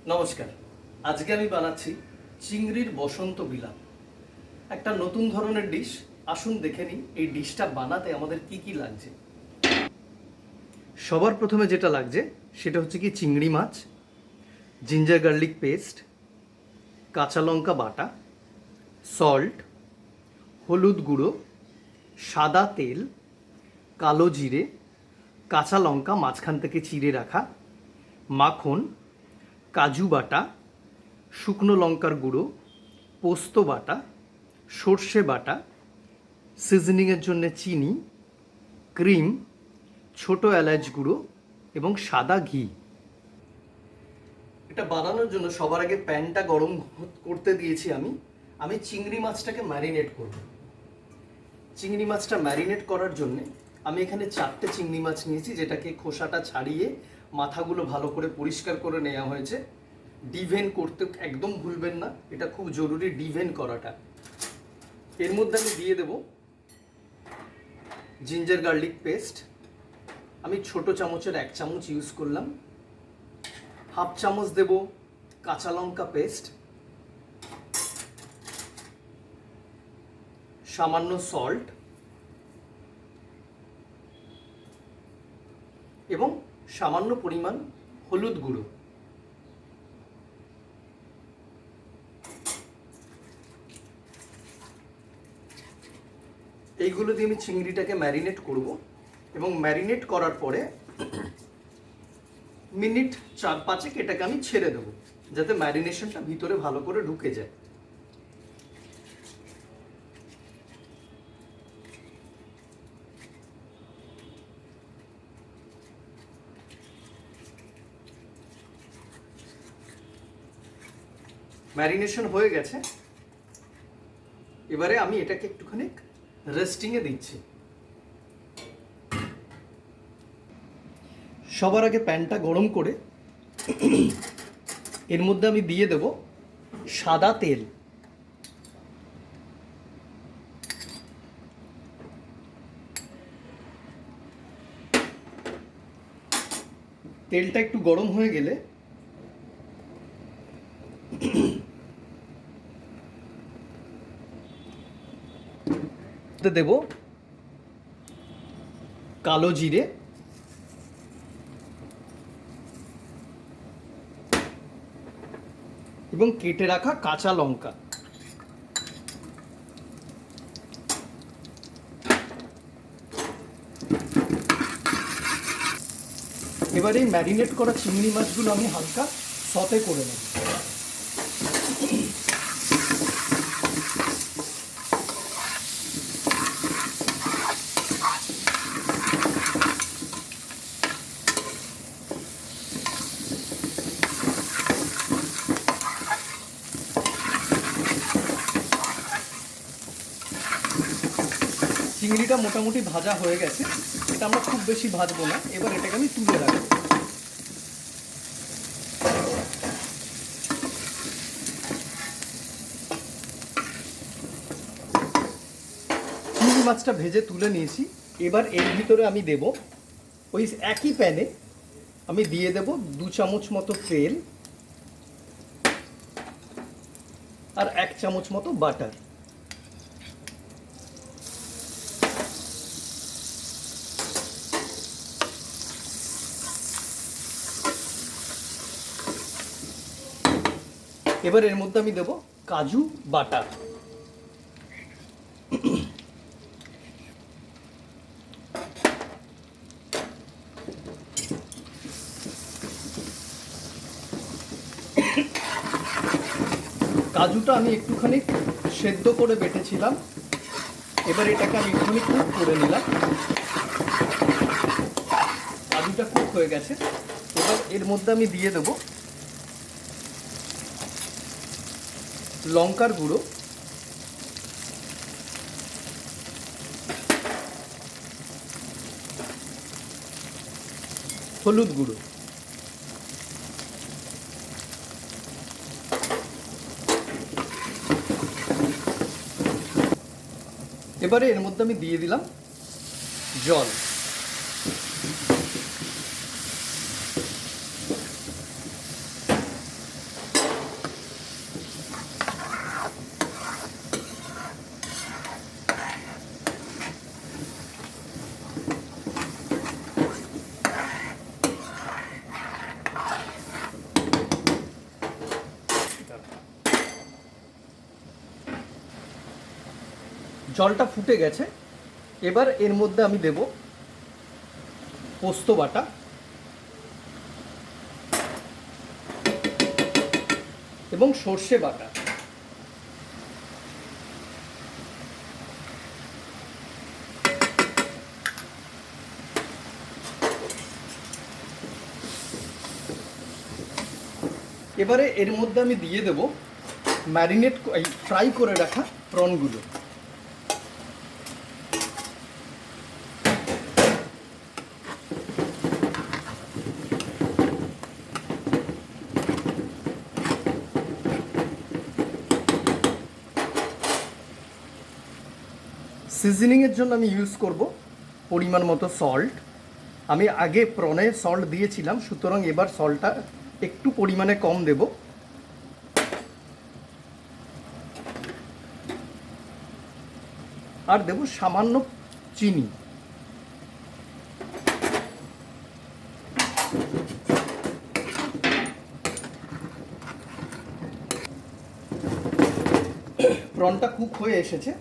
নমস্কার। আজকে আমি বানাচ্ছি চিংড়ির বসন্ত বিলাপ। একটা নতুন ধরনের ডিশ। আসুন দেখে নিই এই ডিশটা বানাতে আমাদের কি কি লাগছে। সবার প্রথমে যেটা লাগছে সেটা হচ্ছে কি চিংড়ি মাছ, জিঞ্জার গার্লিক পেস্ট, কাঁচা লঙ্কা বাটা, সল্ট, হলুদ গুঁড়ো, সাদা তেল, কালো জিরে, কাঁচা লঙ্কা মাঝখান থেকে চিড়ে রাখা, মাখন, কাজু বাটা, শুকনো লঙ্কার গুঁড়ো, পোস্ত বাটা, সর্ষে বাটা, সিজনিংয়ের জন্য চিনি, ক্রিম, ছোট এলাচ গুঁড়ো এবং সাদা ঘি। এটা বানানোর জন্য সবার আগে প্যানটা গরম করতে দিয়েছি আমি চিংড়ি মাছটাকে ম্যারিনেট করব। চিংড়ি মাছটা ম্যারিনেট করার জন্য আমি এখানে 4টে চিংড়ি মাছ নিয়েছি, যেটাকে খোসাটা ছাড়িয়ে মাথাগুলো ভালো করে পরিষ্কার করে নেওয়া হয়েছে। ডিভেন করতে একদম ভুলবেন না, এটা খুব জরুরি ডিভেন করাটা। এর মধ্যে আমি দিয়ে দেব জিঞ্জার গার্লিক পেস্ট। আমি ছোট চামচের 1 চামচ ইউজ করলাম। হাফ চামচ দেব কাঁচা লঙ্কা পেস্ট, সামান্য সল্ট এবং সামান্য পরিমাণ হলুদ গুঁড়ো। এইগুলো দিয়ে আমি চিংড়িটাকে ম্যারিনেট করব এবং ম্যারিনেট করার পরে মিনিট 4-5 এটাকে আমি ছেড়ে দেবো, যাতে ম্যারিনেশনটা ভিতরে ভালো করে ঢুকে যায়। ম্যারিনেশন হয়ে গেছে, এবারে আমি এটাকে একটুখানি রেস্টিংয়ে দিচ্ছি। সবার আগে প্যানটা গরম করে এর মধ্যে আমি দিয়ে দেব সাদা তেল। তেলটা একটু গরম হয়ে গেলে দেব কালো জিরে, এবং কেটে রাখা কাঁচা লঙ্কা। এবারে এই ম্যারিনেট করা চিংড়ি মাছগুলো আমি হালকা সতে করে নেব। চিংড়িটা মোটামুটি ভাজা হয়ে গেছে, এটা আমরা খুব বেশি ভাজবো না। এবার এটাকে আমি তুলে রাখবো। চিংড়ি মাছটা ভেজে তুলে নিয়েছি। এবার এর ভিতরে আমি দেব ওই একই প্যানে আমি দিয়ে দেব 2 চামচ মতো তেল আর 1 চামচ মতো বাটার। এবার এর মধ্যে আমি দেব কাজু বাটা। কাজুটা আমি একটুখানি সেদ্ধ করে বেটেছিলাম, এবার এটাকে আমি একটুখানি কুক করে নিলাম। কাজুটা কুক হয়ে গেছে। এবার এর মধ্যে আমি দিয়ে দেব লঙ্কার গুঁড়ো, হলুদ গুঁড়ো, এবারে এর মধ্যে আমি দিয়ে দিলাম জল। জলটা ফুটে গেছে। এবার এর মধ্যে আমি দেব পোস্ত বাটা, এবং সর্ষে বাটা। এবারে এর মধ্যে আমি দিয়ে দেব ফ্রাই করে রাখা প্রনগুলো। সিজনিংয়ের জন্য আমি ইউজ করব পরিমাণ মতো সল্ট। আমি আগে প্রনে সল্ট দিয়েছিলাম, সুতরাং এবার সল্টটা একটু পরিমাণে কম দেব। আর দেব সামান্য চিনি। প্রনটা কুক হয়ে এসেছে।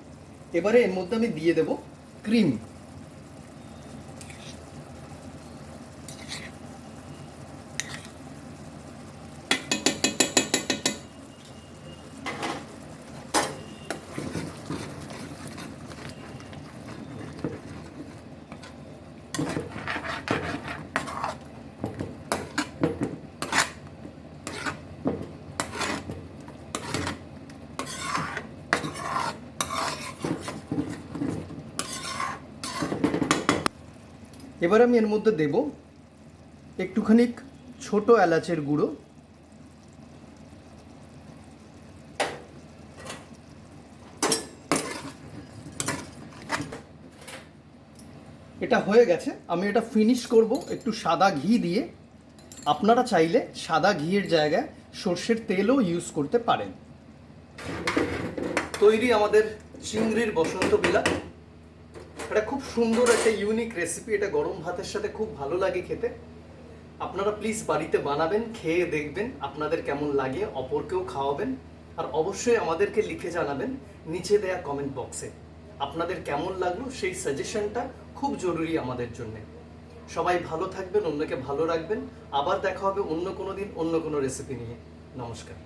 এবারে এর মধ্যে আমি দিয়ে দেব ক্রিম। এবার আমি এর মধ্যে দেব একটুখানি ছোট এলাচের গুঁড়ো, এটা হয়ে গেছে। আমি এটা ফিনিশ করব একটু সাদা ঘি দিয়ে। আপনারা চাইলে সাদা ঘিয়ের জায়গায় সর্ষের তেলও ইউজ করতে পারেন। তৈরি আমাদের চিংড়ির বসন্ত বিলাস। এটা খুব সুন্দর একটা ইউনিক রেসিপি। এটা গরম ভাতের সাথে খুব ভালো লাগে খেতে। আপনারা প্লিজ বাড়িতে বানাবেন, খেয়ে দেখবেন আপনাদের কেমন লাগে, অপরকেও খাওয়াবেন। আর অবশ্যই আমাদেরকে লিখে জানাবেন নিচে দেয়া কমেন্ট বক্সে আপনাদের কেমন লাগলো। সেই সাজেশনটা খুব জরুরি আমাদের জন্য। সবাই ভালো থাকবেন, অন্যকে ভালো রাখবেন। আবার দেখা হবে অন্য কোনো দিন অন্য কোনো রেসিপি নিয়ে। নমস্কার।